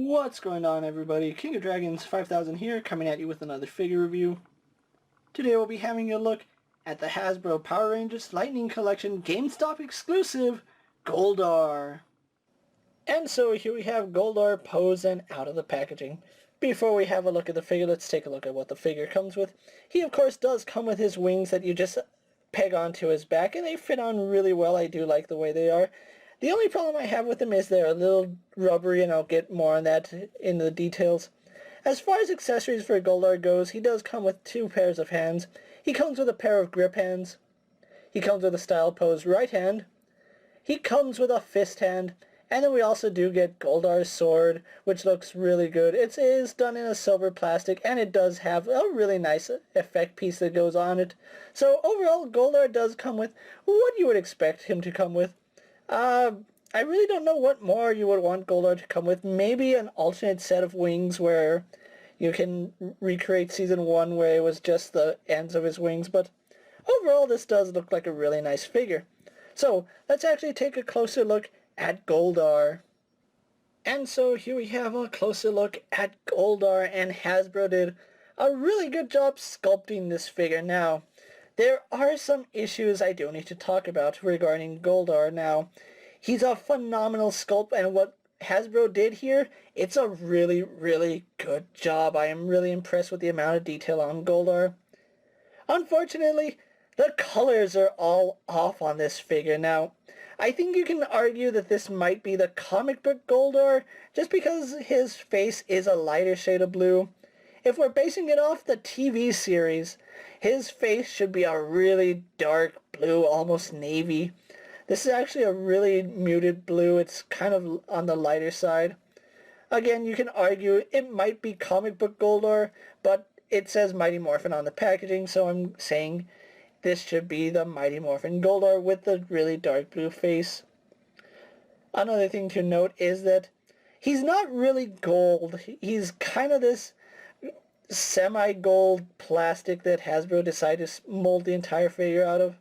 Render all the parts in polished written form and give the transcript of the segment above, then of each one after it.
What's going on, everybody? King of Dragons 5000 here, coming at you with another figure review. Today we'll be having a look at the Hasbro Power Rangers Lightning Collection Gamestop exclusive, Goldar. And so here we have Goldar posed and out of the packaging. Before we have a look at the figure, let's take a look at what the figure comes with. He of course does come with his wings that you just peg onto his back, and they fit on really well. I do like the way they are. The only problem I have with them is they're a little rubbery, and I'll get more on that in the details. As far as accessories for Goldar goes, he does come with 2 pairs of hands. He comes with a pair of grip hands. He comes with a style pose right hand. He comes with a fist hand. And then we also do get Goldar's sword, which looks really good. It is done in a silver plastic, and it does have a really nice effect piece that goes on it. So overall, Goldar does come with what you would expect him to come with. I really don't know what more you would want Goldar to come with. Maybe an alternate set of wings where you can recreate Season 1 where it was just the ends of his wings. But overall, this does look like a really nice figure. So let's actually take a closer look at Goldar. And so here we have a closer look at Goldar, and Hasbro did a really good job sculpting this figure. Now, there are some issues I do need to talk about regarding Goldar. Now, he's a phenomenal sculpt, and what Hasbro did here, it's a really, really good job. I am really impressed with the amount of detail on Goldar. Unfortunately, the colors are all off on this figure. Now, I think you can argue that this might be the comic book Goldar, just because his face is a lighter shade of blue. If we're basing it off the TV series, his face should be a really dark blue, almost navy. This is actually a really muted blue. It's kind of on the lighter side. Again, you can argue it might be comic book Goldar, but it says Mighty Morphin on the packaging, so I'm saying this should be the Mighty Morphin Goldar with the really dark blue face. Another thing to note is that he's not really gold. He's kind of this semi-gold plastic that Hasbro decided to mold the entire figure out of.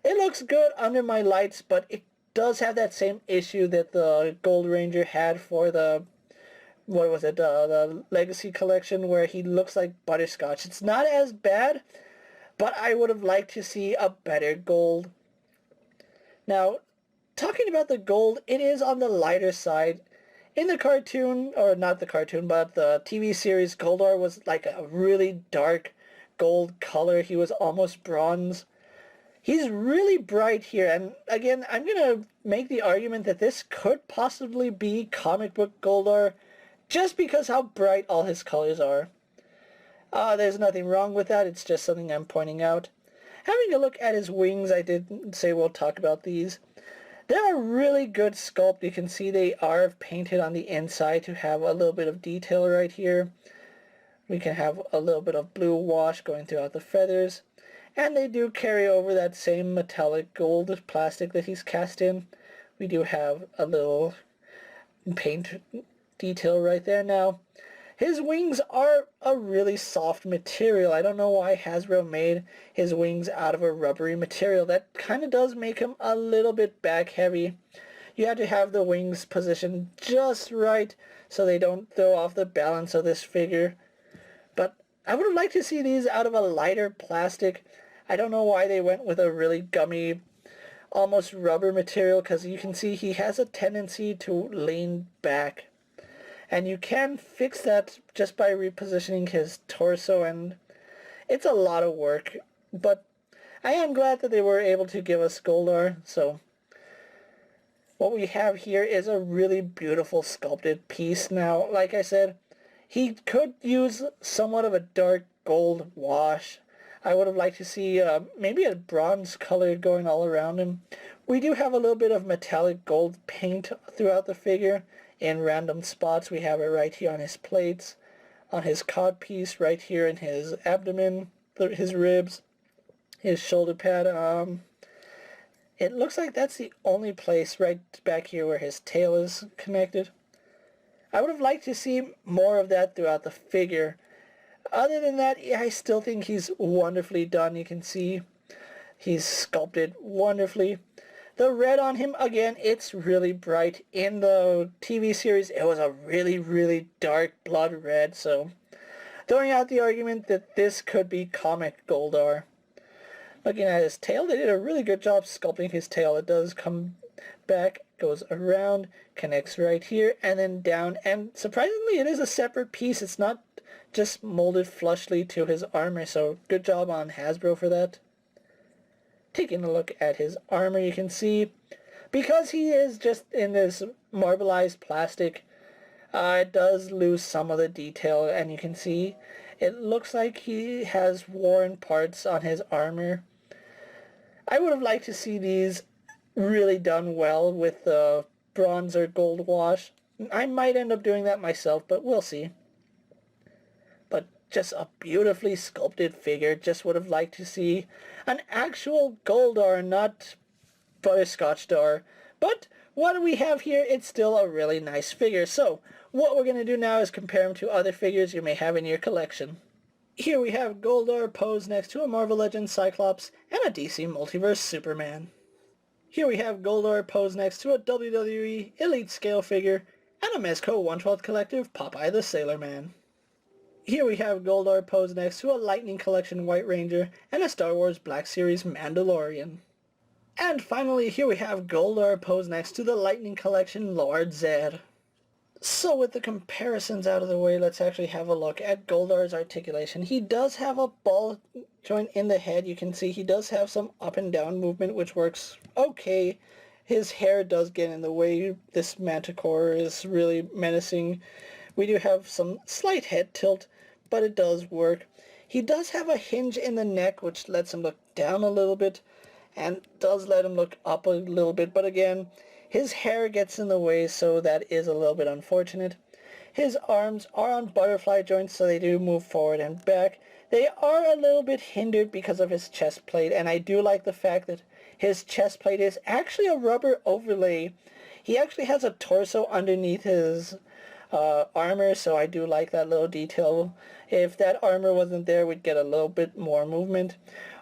It looks good under my lights, but it does have that same issue that the Gold Ranger had for the, what was it, the Legacy Collection, where he looks like butterscotch. It's not as bad, but I would have liked to see a better gold. Now, talking about the gold, it is on the lighter side. In the cartoon, or not the cartoon, but the TV series, Goldar was like a really dark gold color. He was almost bronze. He's really bright here, and again, I'm going to make the argument that this could possibly be comic book Goldar, just because how bright all his colors are. There's nothing wrong with that, it's just something I'm pointing out. Having a look at his wings, I did say we'll talk about these. They're a really good sculpt. You can see they are painted on the inside to have a little bit of detail right here. We can have a little bit of blue wash going throughout the feathers. And they do carry over that same metallic gold plastic that he's cast in. We do have a little paint detail right there. Now, his wings are a really soft material. I don't know why Hasbro made his wings out of a rubbery material. That kind of does make him a little bit back heavy. You have to have the wings positioned just right so they don't throw off the balance of this figure. But I would have liked to see these out of a lighter plastic. I don't know why they went with a really gummy, almost rubber material, because you can see he has a tendency to lean back. And you can fix that just by repositioning his torso, and it's a lot of work. But I am glad that they were able to give us Goldar. So what we have here is a really beautiful sculpted piece. Now, like I said, he could use somewhat of a dark gold wash. I would have liked to see maybe a bronze color going all around him. We do have a little bit of metallic gold paint throughout the figure in random spots. We have it right here on his plates, on his codpiece, right here in his abdomen, his ribs, his shoulder pad. It looks like that's the only place right back here where his tail is connected. I would have liked to see more of that throughout the figure. Other than that, yeah, I still think he's wonderfully done. You can see he's sculpted wonderfully. The red on him, again, it's really bright. In the TV series, it was a really, really dark blood red, so throwing out the argument that this could be comic Goldar. Looking at his tail, they did a really good job sculpting his tail. It does come back, goes around, connects right here, and then down. And surprisingly, it is a separate piece. It's not just molded flushly to his armor, so good job on Hasbro for that. Taking a look at his armor, you can see, because he is just in this marbleized plastic, it does lose some of the detail, and you can see it looks like he has worn parts on his armor. I would have liked to see these really done well with the bronze or gold wash. I might end up doing that myself, but we'll see. But just a beautifully sculpted figure. Just would have liked to see an actual Goldar, not Butterscotch Dar. But what do we have here? It's still a really nice figure. So what we're going to do now is compare him to other figures you may have in your collection. Here we have Goldar posed next to a Marvel Legends Cyclops and a DC Multiverse Superman. Here we have Goldar posed next to a WWE Elite Scale figure and a Mezco 1/12 Collective Popeye the Sailor Man. Here we have Goldar posed next to a Lightning Collection White Ranger and a Star Wars Black Series Mandalorian. And finally, here we have Goldar posed next to the Lightning Collection Lord Zed. So with the comparisons out of the way, let's actually have a look at Goldar's articulation. He does have a ball joint in the head. You can see he does have some up and down movement, which works okay. His hair does get in the way. This Manticore is really menacing. We do have some slight head tilt, but it does work. He does have a hinge in the neck, which lets him look down a little bit, and does let him look up a little bit, but again, his hair gets in the way, so that is a little bit unfortunate. His arms are on butterfly joints, so they do move forward and back. They are a little bit hindered because of his chest plate, and I do like the fact that his chest plate is actually a rubber overlay. He actually has a torso underneath his armor, so I do like that little detail. If that armor wasn't there, we'd get a little bit more movement.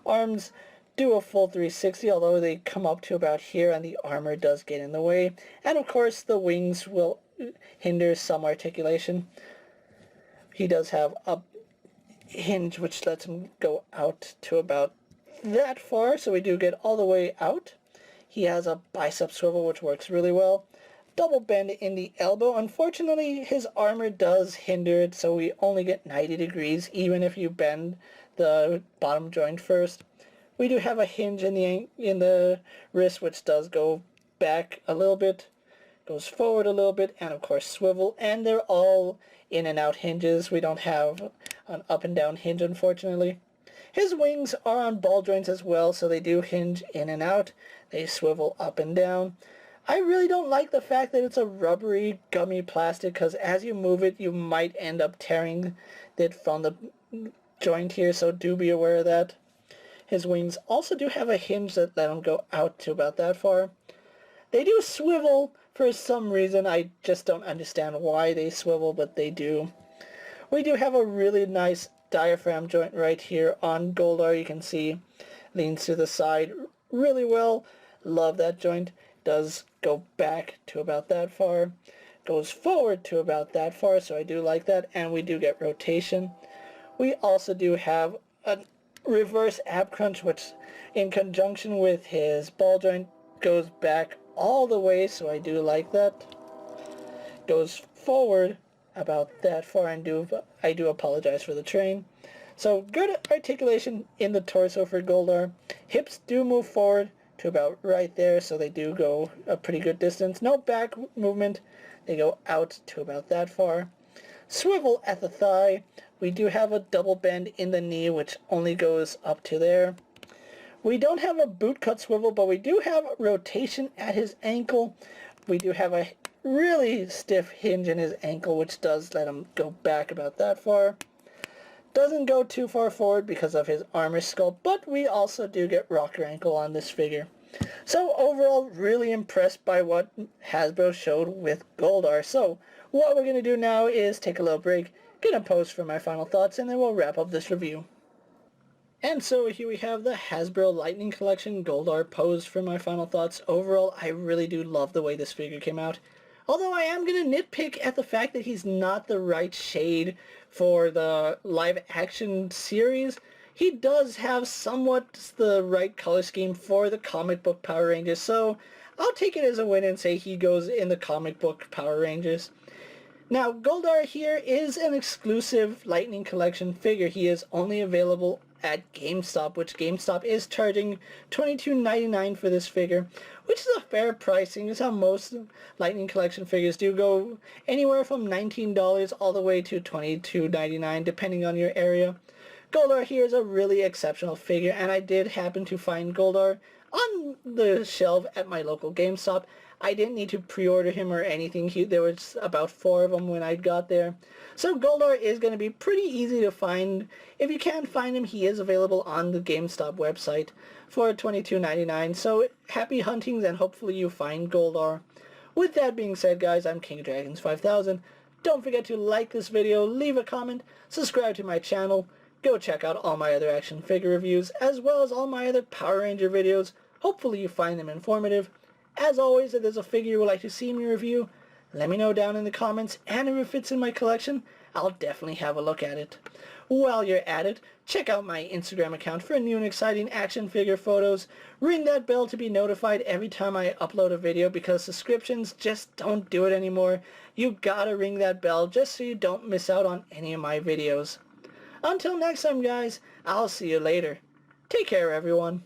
Arms do a full 360, although they come up to about here and the armor does get in the way. And of course the wings will hinder some articulation. He does have a hinge which lets him go out to about that far, so we do get all the way out. He has a bicep swivel which works really well. Double bend in the elbow. Unfortunately, his armor does hinder it, so we only get 90 degrees even if you bend the bottom joint first. We do have a hinge in the wrist, which does go back a little bit, goes forward a little bit, and of course swivel, and they're all in and out hinges. We don't have an up and down hinge, unfortunately. His wings are on ball joints as well, so they do hinge in and out. They swivel up and down. I really don't like the fact that it's a rubbery, gummy plastic, because as you move it, you might end up tearing it from the joint here, so do be aware of that. His wings also do have a hinge that let him go out to about that far. They do swivel for some reason. I just don't understand why they swivel, but they do. We do have a really nice diaphragm joint right here on Goldar. You can see leans to the side really well. Love that joint. Does go back to about that far. Goes forward to about that far, so I do like that. And we do get rotation. We also do have a reverse ab crunch, which in conjunction with his ball joint goes back all the way, so I do like that. Goes forward about that far, and I do apologize for the train. So good articulation in the torso for Goldar. Hips do move forward to about right there, so they do go a pretty good distance. No back movement. They go out to about that far. Swivel at the thigh. We do have a double bend in the knee, which only goes up to there. We don't have a boot cut swivel, but we do have rotation at his ankle. We do have a really stiff hinge in his ankle, which does let him go back about that far. Doesn't go too far forward because of his armor sculpt, but we also do get rocker ankle on this figure. So overall, really impressed by what Hasbro showed with Goldar. So what we're going to do now is take a little break, get a post for my final thoughts, and then we'll wrap up this review. And so here we have the Hasbro Lightning Collection Goldar posed for my final thoughts. Overall, I really do love the way this figure came out. Although I am going to nitpick at the fact that he's not the right shade for the live action series. He does have somewhat the right color scheme for the comic book Power Rangers, so I'll take it as a win and say he goes in the comic book Power Rangers. Now, Goldar here is an exclusive Lightning Collection figure. He is only available at GameStop, which GameStop is charging $22.99 for this figure, which is a fair pricing. Is how most Lightning Collection figures do go anywhere from $19 all the way to $22.99 depending on your area. Goldar here is a really exceptional figure, and I did happen to find Goldar on the shelf at my local GameStop. I didn't need to pre-order him or anything. There was about 4 of them when I got there. So Goldar is going to be pretty easy to find. If you can't find him, he is available on the GameStop website for $22.99. So happy huntings, and hopefully you find Goldar. With that being said, guys, I'm KingofDragons 5000. Don't forget to like this video, leave a comment, subscribe to my channel. Go check out all my other action figure reviews, as well as all my other Power Ranger videos. Hopefully you find them informative. As always, if there's a figure you would like to see me review, let me know down in the comments, and if it fits in my collection, I'll definitely have a look at it. While you're at it, check out my Instagram account for new and exciting action figure photos. Ring that bell to be notified every time I upload a video, because subscriptions just don't do it anymore. You gotta ring that bell just so you don't miss out on any of my videos. Until next time, guys, I'll see you later. Take care, everyone.